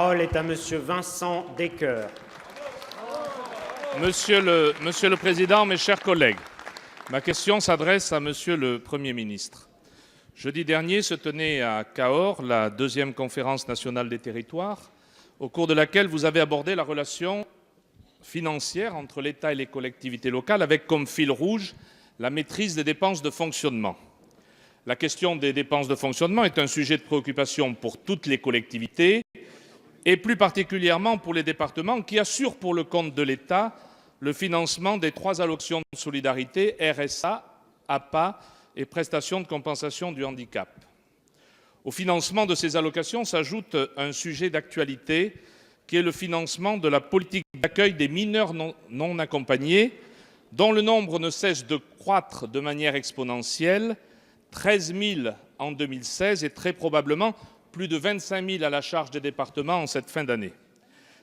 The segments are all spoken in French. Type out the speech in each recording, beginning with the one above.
parole est à Monsieur Vincent Descoeur. Monsieur le Président, mes chers collègues, ma question s'adresse à Monsieur le Premier ministre. Jeudi dernier se tenait à Cahors la 2e conférence nationale des territoires, au cours de laquelle vous avez abordé la relation financière entre l'État et les collectivités locales, avec comme fil rouge la maîtrise des dépenses de fonctionnement. La question des dépenses de fonctionnement est un sujet de préoccupation pour toutes les collectivités et plus particulièrement pour les départements qui assurent pour le compte de l'État le financement des 3 allocations de solidarité, RSA, APA et prestations de compensation du handicap. Au financement de ces allocations s'ajoute un sujet d'actualité qui est le financement de la politique d'accueil des mineurs non accompagnés, dont le nombre ne cesse de croître de manière exponentielle, 13 000 en 2016 et très probablement plus de 25 000 à la charge des départements en cette fin d'année.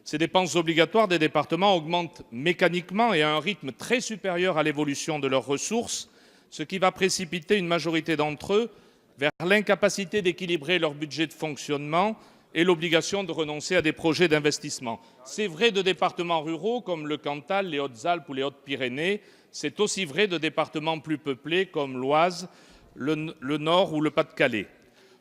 Ces dépenses obligatoires des départements augmentent mécaniquement et à un rythme très supérieur à l'évolution de leurs ressources, ce qui va précipiter une majorité d'entre eux vers l'incapacité d'équilibrer leur budget de fonctionnement et l'obligation de renoncer à des projets d'investissement. C'est vrai de départements ruraux comme le Cantal, les Hautes-Alpes ou les Hautes-Pyrénées. C'est aussi vrai de départements plus peuplés comme l'Oise, le Nord ou le Pas-de-Calais.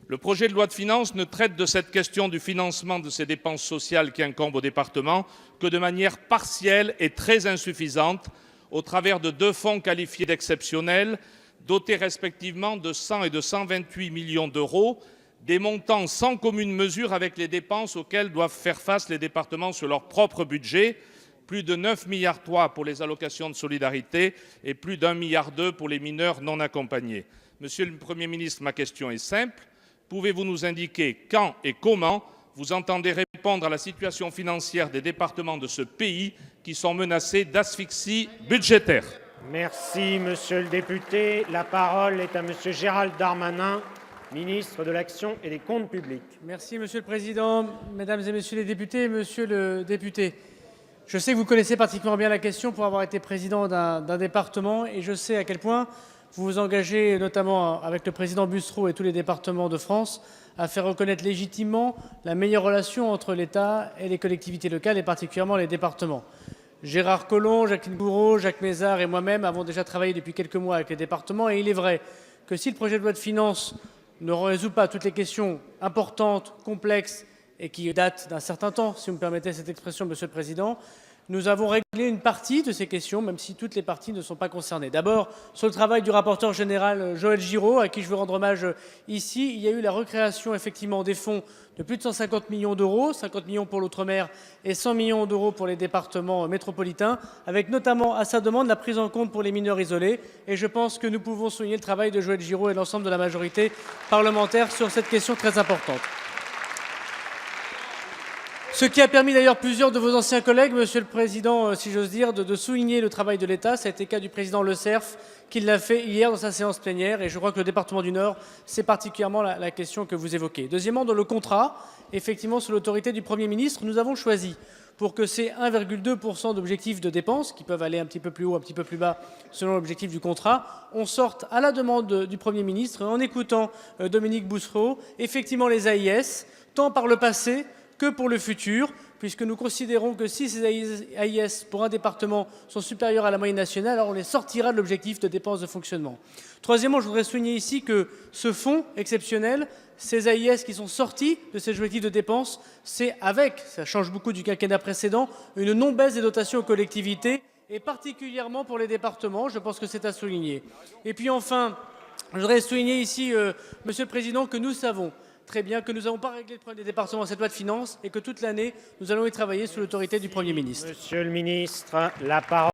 Le projet de loi de finances ne traite de cette question du financement de ces dépenses sociales qui incombent aux départements que de manière partielle et très insuffisante au travers de 2 fonds qualifiés d'exceptionnels, dotés respectivement de 100 et de 128 millions d'euros, des montants sans commune mesure avec les dépenses auxquelles doivent faire face les départements sur leur propre budget, plus de 9,3 milliards pour les allocations de solidarité et plus d'1,2 milliard pour les mineurs non accompagnés. Monsieur le Premier ministre, ma question est simple. Pouvez-vous nous indiquer quand et comment vous entendez répondre à la situation financière des départements de ce pays qui sont menacés d'asphyxie budgétaire? Merci, Monsieur le député. La parole est à Monsieur Gérald Darmanin, ministre de l'Action et des Comptes publics. Merci, Monsieur le Président. Mesdames et Messieurs les députés, Monsieur le député, je sais que vous connaissez particulièrement bien la question pour avoir été président d'un département et je sais à quel point vous vous engagez, notamment avec le président Bussereau et tous les départements de France, à faire reconnaître légitimement la meilleure relation entre l'État et les collectivités locales, et particulièrement les départements. Gérard Collomb, Jacqueline Gouraud, Jacques Mézard et moi-même avons déjà travaillé depuis quelques mois avec les départements, et il est vrai que si le projet de loi de finances ne résout pas toutes les questions importantes, complexes, et qui datent d'un certain temps, si vous me permettez cette expression, Monsieur le Président, nous avons réglé une partie de ces questions, même si toutes les parties ne sont pas concernées. D'abord, sur le travail du rapporteur général Joël Giraud, à qui je veux rendre hommage ici, il y a eu la recréation effectivement des fonds de plus de 150 millions d'euros, 50 millions pour l'outre-mer et 100 millions d'euros pour les départements métropolitains, avec notamment à sa demande la prise en compte pour les mineurs isolés. Et je pense que nous pouvons souligner le travail de Joël Giraud et l'ensemble de la majorité parlementaire sur cette question très importante. Ce qui a permis d'ailleurs plusieurs de vos anciens collègues, Monsieur le Président, si j'ose dire, de souligner le travail de l'État. Ça a été le cas du président Le Cerf, qui l'a fait hier dans sa séance plénière. Et je crois que le département du Nord, c'est particulièrement la question que vous évoquez. Deuxièmement, dans le contrat, effectivement, sous l'autorité du Premier ministre, nous avons choisi, pour que ces 1,2% d'objectifs de dépenses, qui peuvent aller un petit peu plus haut, un petit peu plus bas, selon l'objectif du contrat, on sorte à la demande du Premier ministre, en écoutant Dominique Bussereau, effectivement les AIS, tant par le passé que pour le futur, puisque nous considérons que si ces AIS pour un département sont supérieurs à la moyenne nationale, alors on les sortira de l'objectif de dépenses de fonctionnement. Troisièmement, je voudrais souligner ici que ce fonds exceptionnel, ces AIS qui sont sortis de ces objectifs de dépenses, c'est avec, ça change beaucoup du quinquennat précédent, une non-baisse des dotations aux collectivités, et particulièrement pour les départements, je pense que c'est à souligner. Et puis enfin, je voudrais souligner ici, Monsieur le Président, que nous savons très bien que nous n'avons pas réglé le problème des départements dans cette loi de finances et que toute l'année, nous allons y travailler sous l'autorité du Premier ministre. Monsieur le ministre, la parole